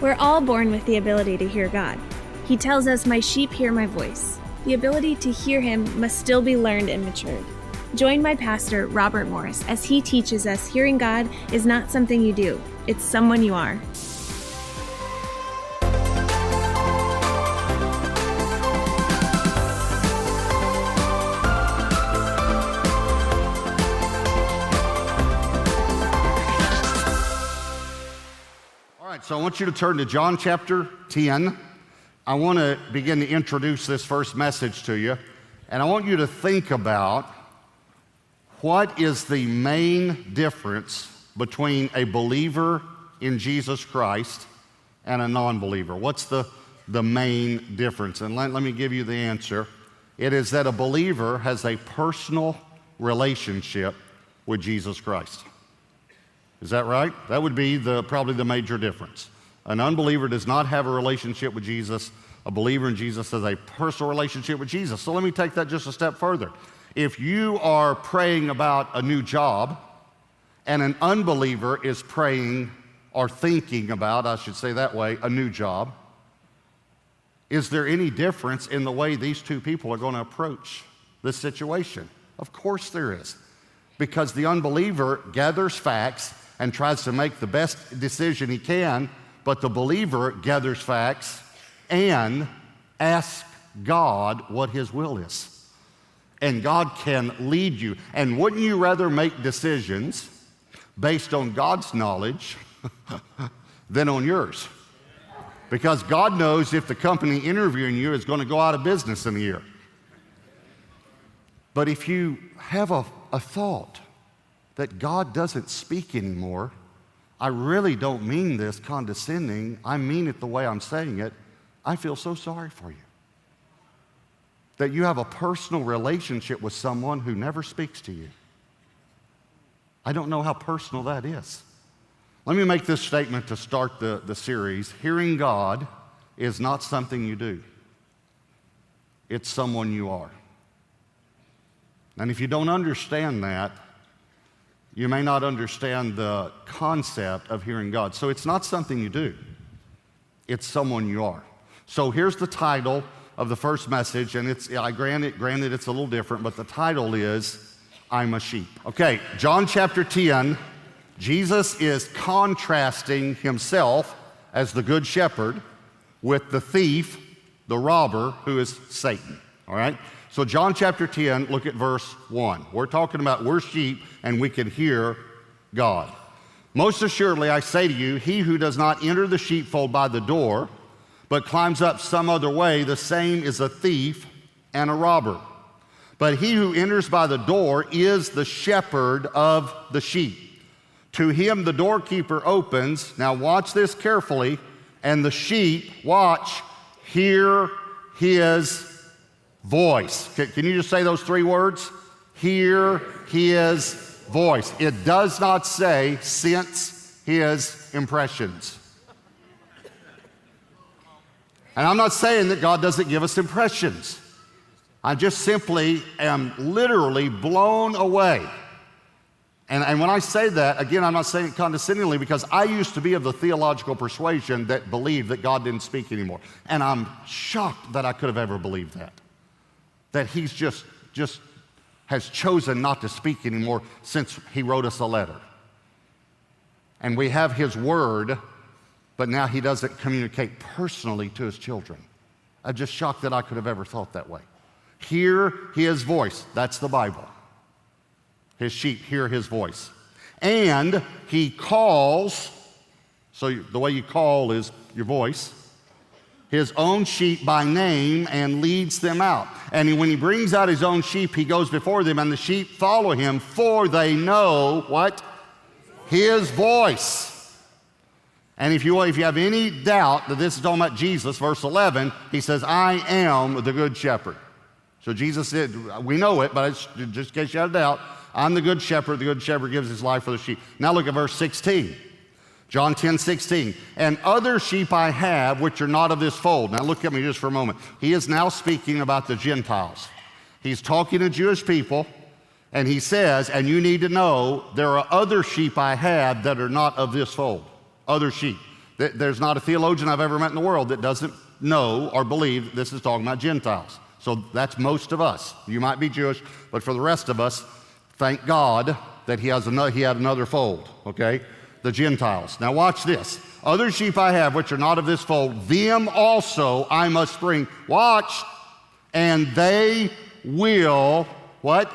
We're all born with the ability to hear God. He tells us, "My sheep hear my voice." The ability to hear him must still be learned and matured. Join my pastor, Robert Morris, as he teaches us hearing God is not something you do, it's someone you are. So I want you to turn to John chapter 10. I want to begin to introduce this first message to you, and I want you to think about what is the main difference between a believer in Jesus Christ and a non-believer. What's the main difference? And let me give you the answer. It is that a believer has a personal relationship with Jesus Christ. Is that right? That would be probably the major difference. An unbeliever does not have a relationship with Jesus. A believer in Jesus has a personal relationship with Jesus. So let me take that just a step further. If you are praying about a new job and an unbeliever is praying or thinking about, I should say that way, a new job, is there any difference in the way these two people are going to approach this situation? Of course there is. Because the unbeliever gathers facts and tries to make the best decision he can, but the believer gathers facts and asks God what his will is. And God can lead you. And wouldn't you rather make decisions based on God's knowledge than on yours? Because God knows if the company interviewing you is going to go out of business in a year. But if you have a thought that God doesn't speak anymore, I really don't mean this condescending, I mean it the way I'm saying it, I feel so sorry for you. That you have a personal relationship with someone who never speaks to you. I don't know how personal that is. Let me make this statement to start the series. Hearing God is not something you do. It's someone you are. And if you don't understand that, you may not understand the concept of hearing God. So it's not something you do. It's someone you are. So here's the title of the first message, and granted it's a little different, but the title is, I'm a Sheep. Okay, John chapter 10, Jesus is contrasting himself as the good shepherd with the thief, the robber, who is Satan, all right? So John chapter 10, look at verse 1. We're talking about we're sheep and we can hear God. Most assuredly, I say to you, he who does not enter the sheepfold by the door, but climbs up some other way, the same is a thief and a robber. But he who enters by the door is the shepherd of the sheep. To him the doorkeeper opens, now watch this carefully, and the sheep, watch, hear his voice. Can you just say those three words? Hear his voice. It does not say sense his impressions. And I'm not saying that God doesn't give us impressions. I just simply am literally blown away. And when I say that, again, I'm not saying it condescendingly, because I used to be of the theological persuasion that believed that God didn't speak anymore. And I'm shocked that I could have ever believed that. That he's just has chosen not to speak anymore since he wrote us a letter. And we have his word, but now he doesn't communicate personally to his children. I'm just shocked that I could have ever thought that way. Hear his voice. That's the Bible. His sheep hear his voice. And he calls, so the way you call is your voice, his own sheep by name and leads them out. And when he brings out his own sheep, he goes before them, and the sheep follow him, for they know what? His voice. And if you have any doubt that this is talking about Jesus, verse 11, he says, I am the good shepherd. So Jesus said, we know it, but it's, just in case you have a doubt, I'm the good shepherd gives his life for the sheep. Now look at verse 16. John 10:16. And other sheep I have which are not of this fold. Now look at me just for a moment. He is now speaking about the Gentiles. He's talking to Jewish people, and he says, and you need to know there are other sheep I have that are not of this fold. Other sheep. There's not a theologian I've ever met in the world that doesn't know or believe this is talking about Gentiles. So that's most of us. You might be Jewish, but for the rest of us, thank God that he had another fold, okay? The Gentiles. Now watch this. Other sheep I have which are not of this fold, them also I must bring. Watch. And they will, what?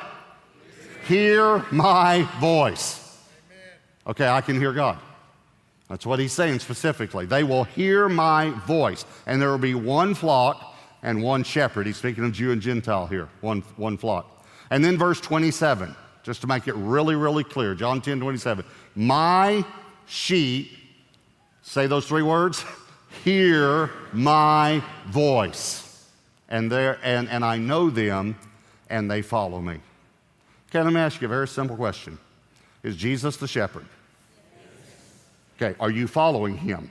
Hear my voice. Okay, I can hear God. That's what he's saying specifically. They will hear my voice. And there will be one flock and one shepherd. He's speaking of Jew and Gentile here, one flock. And then verse 27, just to make it really, really clear, John 10:27. My sheep, say those three words, hear my voice. And I know them, and they follow me. Okay, let me ask you a very simple question. Is Jesus the shepherd? Okay, are you following him?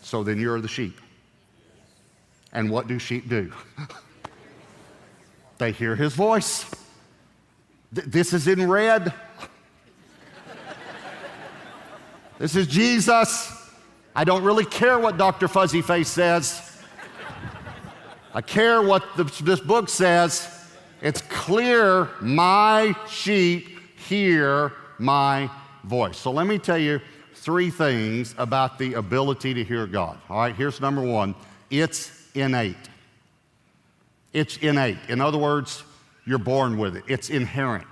So then you're the sheep. And what do sheep do? They hear his voice. This is in red. This is Jesus. I don't really care what Dr. Fuzzy Face says. I care what this book says. It's clear, my sheep hear my voice. So let me tell you three things about the ability to hear God. All right, here's number one. It's innate. It's innate. In other words, you're born with it. It's inherent.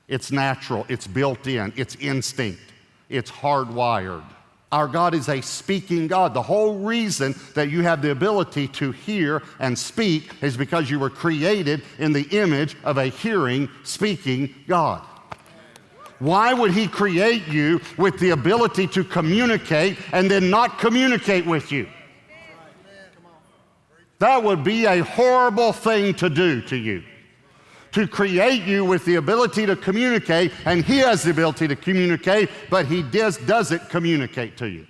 It's natural. It's built in. It's instinct. It's hardwired. Our God is a speaking God. The whole reason that you have the ability to hear and speak is because you were created in the image of a hearing, speaking God. Why would he create you with the ability to communicate and then not communicate with you? That would be a horrible thing to do to you. To create you with the ability to communicate, and he has the ability to communicate, but he doesn't communicate to you.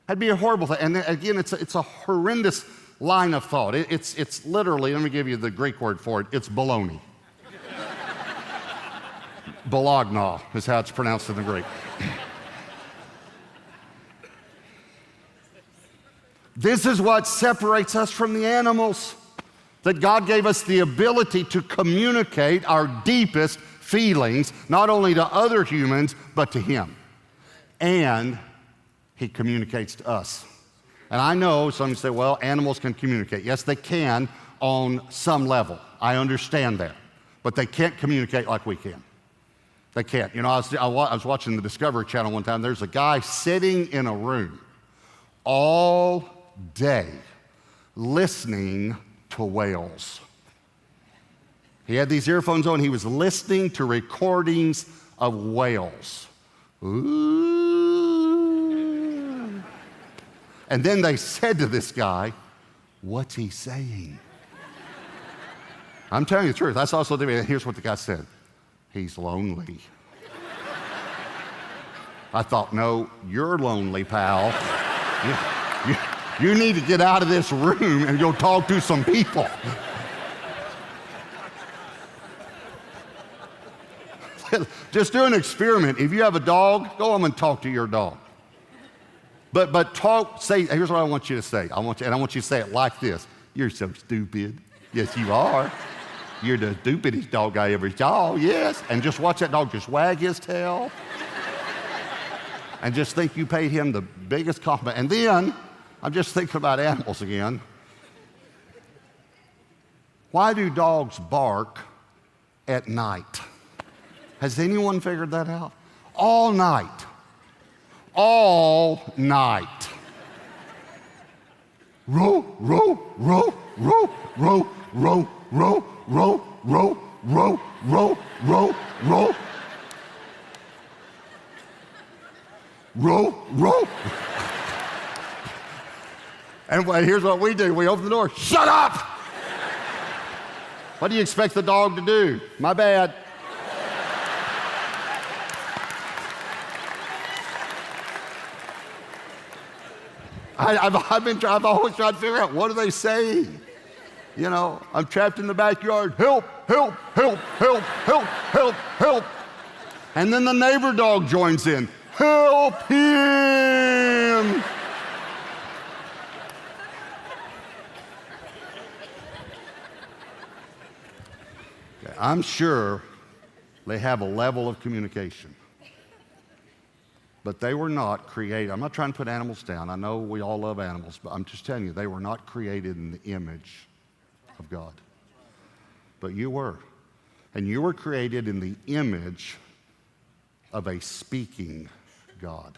That'd be a horrible thing. And again, it's a horrendous line of thought. It's literally, let me give you the Greek word for it, it's baloney. Bologna is how it's pronounced in the Greek. This is what separates us from the animals. That God gave us the ability to communicate our deepest feelings, not only to other humans, but to him. And he communicates to us. And I know some say, well, animals can communicate. Yes, they can on some level. I understand that. But they can't communicate like we can. They can't. You know, I was watching the Discovery Channel one time. There's a guy sitting in a room all day listening to whales. He had these earphones on. He was listening to recordings of whales. Ooh. And then they said to this guy, what's he saying? I'm telling you the truth. That's also the video. Here's what the guy said. He's lonely. I thought, no, you're lonely, pal. You need to get out of this room and go talk to some people. Just do an experiment. If you have a dog, go home and talk to your dog. But say, here's what I want you to say. I want you to say it like this. You're so stupid. Yes, you are. You're the stupidest dog I ever saw, yes. And just watch that dog just wag his tail. And just think you paid him the biggest compliment. And then, I'm just thinking about animals again. Why do dogs bark at night? Has anyone figured that out? All night. All night. Row, row, row, row, row, row, row, row, row, row, row, row, row. Row, row. And here's what we do. We open the door. Shut up! What do you expect the dog to do? My bad. I've always tried to figure out, what are they saying? You know, I'm trapped in the backyard. Help, help, help, help, help, help, help. And then the neighbor dog joins in. Help him! Okay, I'm sure they have a level of communication. But they were not created. I'm not trying to put animals down. I know we all love animals, but I'm just telling you, they were not created in the image of God. But you were. And you were created in the image of a speaking God.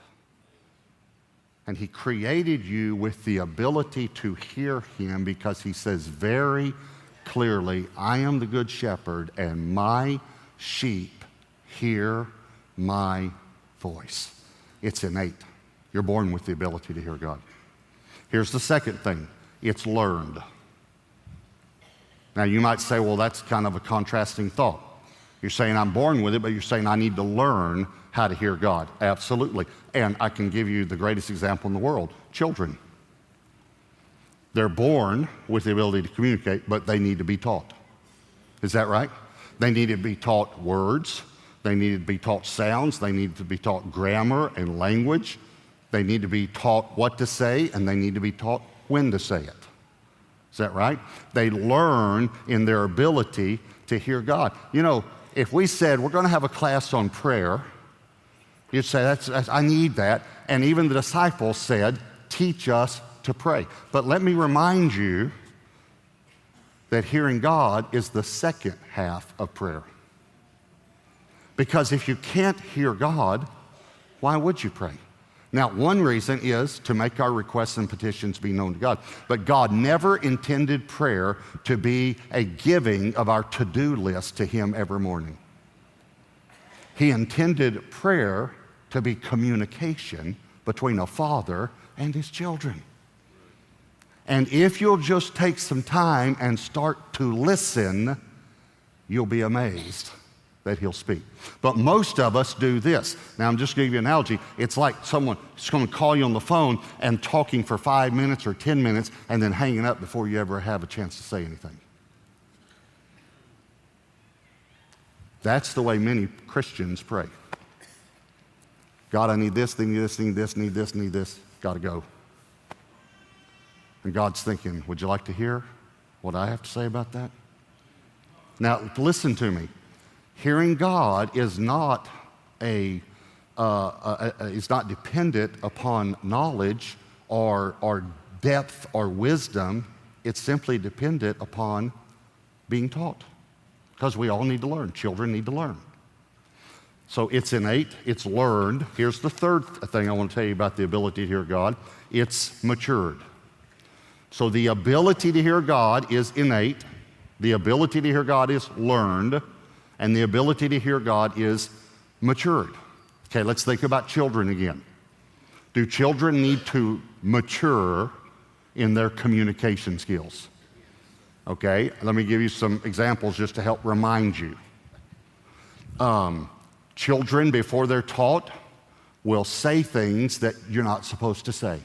And he created you with the ability to hear him because he says very clearly, I am the good shepherd and my sheep hear my voice. It's innate. You're born with the ability to hear God. Here's the second thing. It's learned. Now you might say, well, that's kind of a contrasting thought. You're saying I'm born with it, but you're saying I need to learn how to hear God. Absolutely. And I can give you the greatest example in the world. Children. They're born with the ability to communicate, but they need to be taught. Is that right? They need to be taught words. They need to be taught sounds. They need to be taught grammar and language. They need to be taught what to say, and they need to be taught when to say it. Is that right? They learn in their ability to hear God. You know, if we said we're going to have a class on prayer, you'd say, that's, I need that. And even the disciples said, teach us to pray. But let me remind you that hearing God is the second half of prayer. Because if you can't hear God, why would you pray? Now, one reason is to make our requests and petitions be known to God. But God never intended prayer to be a giving of our to-do list to him every morning. He intended prayer to be communication between a father and his children. And if you'll just take some time and start to listen, you'll be amazed that he'll speak. But most of us do this. Now, I'm just going to give you an analogy. It's like someone is going to call you on the phone and talking for 5 minutes or 10 minutes and then hanging up before you ever have a chance to say anything. That's the way many Christians pray. God, I need this, need this, need this, need this, need this. Got to go. And God's thinking, would you like to hear what I have to say about that? Now, listen to me. Hearing God is not is not dependent upon knowledge or depth or wisdom. It's simply dependent upon being taught, because we all need to learn. Children need to learn. So it's innate, it's learned. Here's the third thing I want to tell you about the ability to hear God. It's matured. So the ability to hear God is innate. The ability to hear God is learned. And the ability to hear God is matured. Okay, let's think about children again. Do children need to mature in their communication skills? Okay, let me give you some examples just to help remind you. Children, before they're taught, will say things that you're not supposed to say.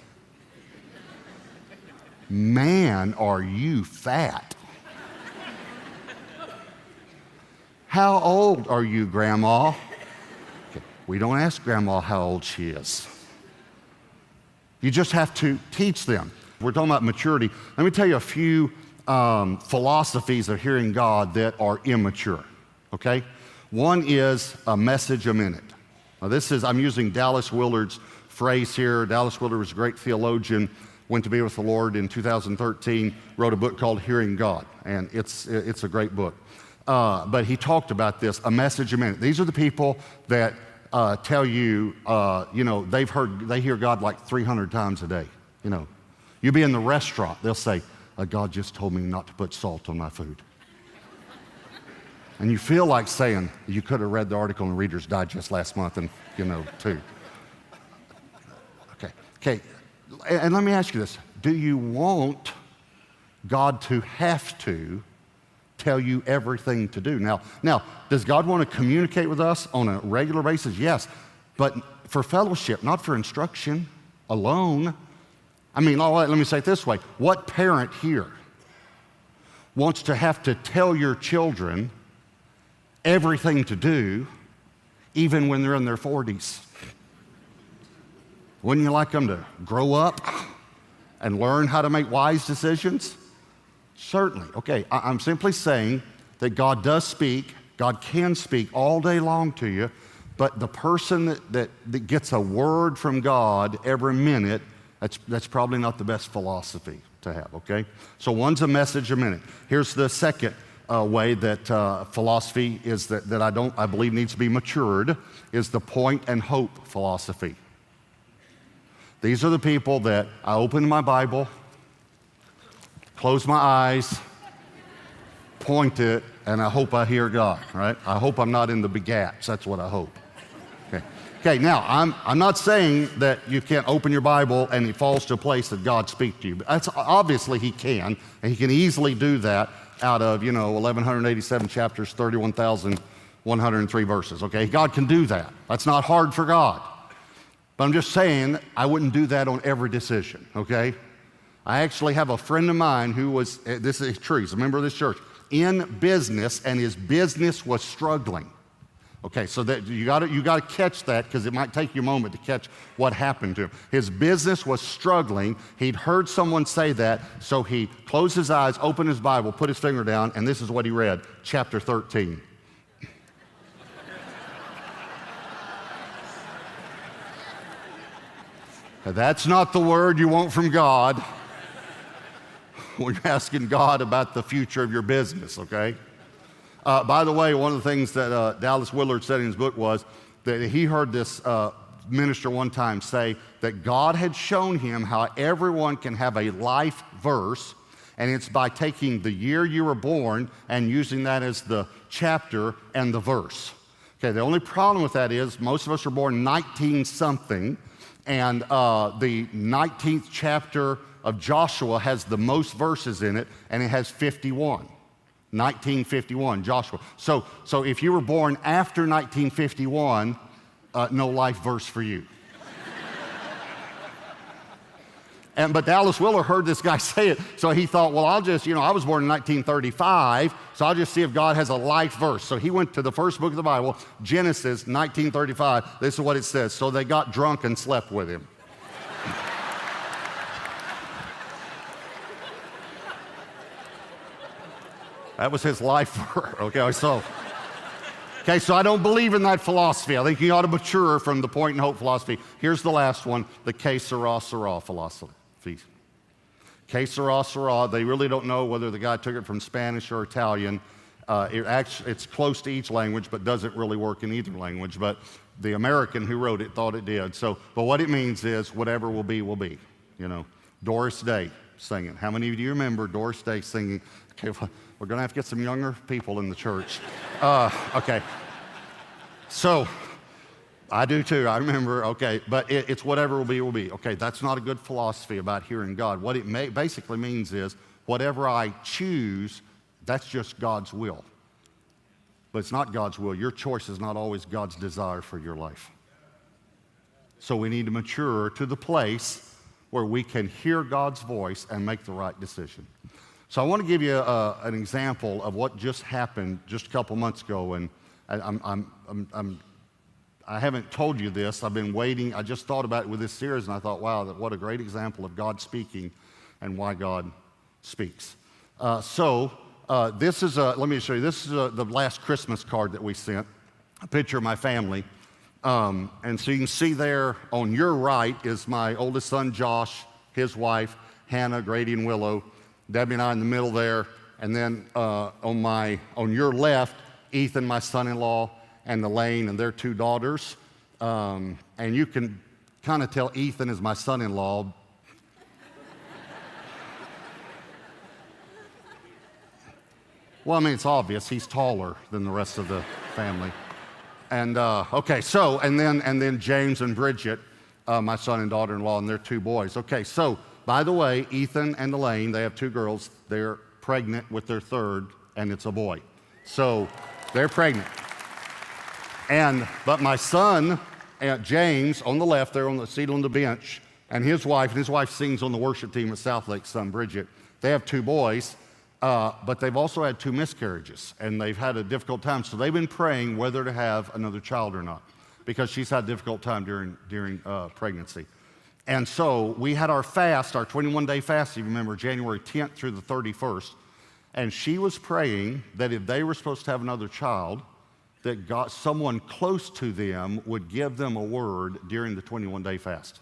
Man, are you fat? How old are you, Grandma? Okay. We don't ask Grandma how old she is. You just have to teach them. We're talking about maturity. Let me tell you a few philosophies of hearing God that are immature, okay? One is a message a minute. Now I'm using Dallas Willard's phrase here. Dallas Willard was a great theologian, went to be with the Lord in 2013, wrote a book called Hearing God, and it's a great book. But he talked about this, a message a minute. These are the people that tell you, they hear God like 300 times a day. You know, you be in the restaurant, they'll say, God just told me not to put salt on my food. And you feel like saying, you could have read the article in Reader's Digest last month and, too. Okay. And let me ask you this. Do you want God to have to tell you everything to do? Now, does God want to communicate with us on a regular basis? Yes, but for fellowship, not for instruction alone. I mean, all right, let me say it this way. What parent here wants to have to tell your children everything to do, even when they're in their 40s? Wouldn't you like them to grow up and learn how to make wise decisions? Certainly. Okay, I'm simply saying that God does speak, God can speak all day long to you, but the person that gets a word from God every minute, that's probably not the best philosophy to have, okay? So one's a message a minute. Here's the second way that philosophy is that I believe needs to be matured, is the point and hope philosophy. These are the people that I open my Bible, close my eyes, point it, and I hope I hear God, right? I hope I'm not in the begats. That's what I hope. Okay, now, I'm not saying that you can't open your Bible and it falls to a place that God speaks to you. That's, obviously, He can, and He can easily do that out of, 1,187 chapters, 31,103 verses, okay? God can do that. That's not hard for God. But I'm just saying I wouldn't do that on every decision, okay? I actually have a friend of mine who was, this is true, he's a member of this church, in business, and his business was struggling. Okay, so that you got to catch that, because it might take you a moment to catch what happened to him. His business was struggling. He'd heard someone say that, so he closed his eyes, opened his Bible, put his finger down, and this is what he read, chapter 13. Now, that's not the word you want from God when you're asking God about the future of your business, okay? By the way, one of the things that Dallas Willard said in his book was that he heard this minister one time say that God had shown him how everyone can have a life verse, and it's by taking the year you were born and using that as the chapter and the verse. Okay, the only problem with that is most of us are born 19-something, and the 19th chapter of Joshua has the most verses in it, and it has 51. 1951, Joshua. So if you were born after 1951, no life verse for you. But Dallas Willard heard this guy say it, so he thought, well, I'll just, I was born in 1935, so I'll just see if God has a life verse. So he went to the first book of the Bible, Genesis 1935. This is what it says. So they got drunk and slept with him. That was his life verse. Okay, so I don't believe in that philosophy. I think you ought to mature from the point and hope philosophy. Here's the last one, the que sera, sera philosophy. Que sera, sera, they really don't know whether the guy took it from Spanish or Italian. It's close to each language, but doesn't really work in either language. But the American who wrote it thought it did. But what it means is whatever will be, will be. Doris Day singing. How many of you remember Doris Day singing? Okay, we're going to have to get some younger people in the church. Okay. So, I do too, I remember, okay, but it's whatever will be, will be. Okay, that's not a good philosophy about hearing God. What it basically means is whatever I choose, that's just God's will. But it's not God's will. Your choice is not always God's desire for your life. So we need to mature to the place where we can hear God's voice and make the right decision. So I want to give you an example of what just happened just a couple months ago, and I haven't told you this. I've been waiting. I just thought about it with this series, and I thought, wow, what a great example of God speaking and why God speaks. This is let me show you. This is the last Christmas card that we sent, a picture of my family. And so you can see there on your right is my oldest son, Josh, his wife, Hannah, Grady, and Willow. Debbie and I in the middle there, and then on your left, Ethan, my son-in-law, and Elaine and their two daughters. And you can kind of tell Ethan is my son-in-law. Well, I mean, it's obvious. He's taller than the rest of the family. And and then James and Bridget, my son and daughter-in-law, and their two boys. Okay, so by the way, Ethan and Elaine, they have two girls. They're pregnant with their third, and it's a boy. So they're pregnant. But my son, James, on the left there on the seat on the bench, and his wife sings on the worship team at Southlake, son Bridget. They have two boys, but they've also had two miscarriages, and they've had a difficult time. So they've been praying whether to have another child or not, because she's had a difficult time during pregnancy. And so we had our fast, our 21-day fast, if you remember, January 10th through the 31st. And she was praying that if they were supposed to have another child, that God, someone close to them would give them a word during the 21-day fast.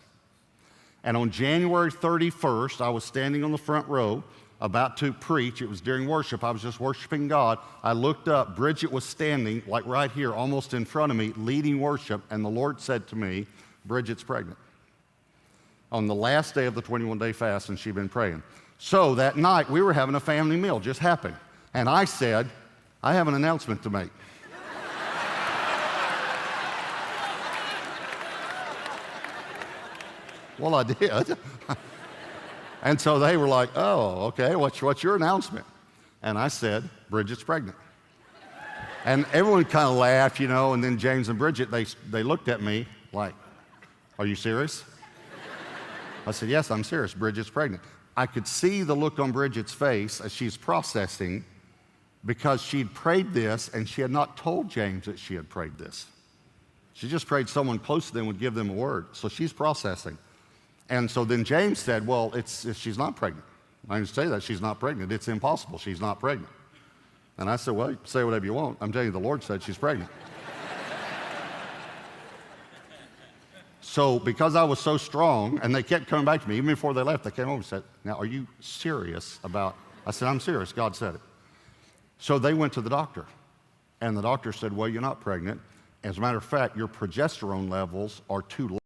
And on January 31st, I was standing on the front row about to preach. It was during worship. I was just worshiping God. I looked up. Bridget was standing like right here, almost in front of me, leading worship. And the Lord said to me, Bridget's pregnant. On the last day of the 21-day fast, and she'd been praying. So that night, we were having a family meal, just happened. And I said, I have an announcement to make. Well, I did. And so they were like, oh, okay, what's your announcement? And I said, Bridget's pregnant. And everyone kind of laughed, you know, and then James and Bridget, they looked at me like, are you serious? I said, yes, I'm serious. Bridget's pregnant. I could see the look on Bridget's face as she's processing because she'd prayed this and she had not told James that she had prayed this. She just prayed someone close to them would give them a word. So she's processing. And so then James said, well, she's not pregnant. I didn't say that. She's not pregnant. It's impossible. She's not pregnant. And I said, well, you say whatever you want. I'm telling you, the Lord said she's pregnant. So because I was so strong, and they kept coming back to me, even before they left, they came over and said, now, are you serious about, I said, I'm serious. God said it. So they went to the doctor. And the doctor said, well, you're not pregnant. As a matter of fact, your progesterone levels are too low.